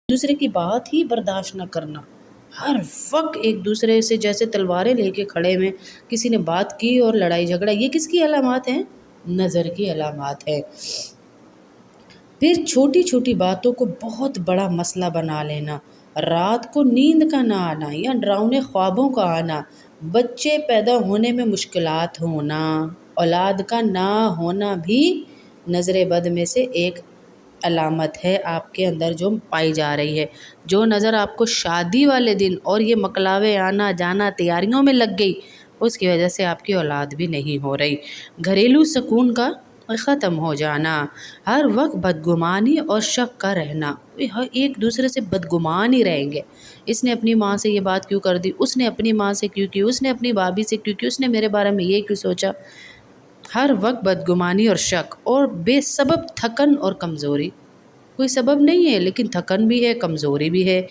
دوسرے کی بات ہی برداشت نہ کرنا، ہر وقت ایک دوسرے سے جیسے تلواریں لے کے کھڑے ہوئے، کسی نے بات کی اور لڑائی جھگڑا، یہ کس کی علامات ہیں؟ نظر کی علامات ہے۔ پھر چھوٹی چھوٹی باتوں کو بہت بڑا مسئلہ بنا لینا، رات کو نیند کا نہ آنا یا ڈراؤنے خوابوں کا آنا، بچے پیدا ہونے میں مشکلات ہونا، اولاد کا نہ ہونا بھی نظر بد میں سے ایک علامت ہے آپ کے اندر جو پائی جا رہی ہے۔ جو نظر آپ کو شادی والے دن اور یہ مکلاوے آنا جانا تیاریوں میں لگ گئی، اس کی وجہ سے آپ کی اولاد بھی نہیں ہو رہی۔ گھریلو سکون کا ختم ہو جانا، ہر وقت بدگمانی اور شک کا رہنا، ایک دوسرے سے بدگمان ہی رہیں گے، اس نے اپنی ماں سے یہ بات کیوں کر دی، اس نے اپنی ماں سے کیوں کی، اس نے اپنی بھابھی سے کیوں کی، اس نے میرے بارے میں یہ کیوں سوچا، ہر وقت بدگمانی اور شک، اور بے سبب تھکن اور کمزوری، کوئی سبب نہیں ہے لیکن تھکن بھی ہے، کمزوری بھی ہے۔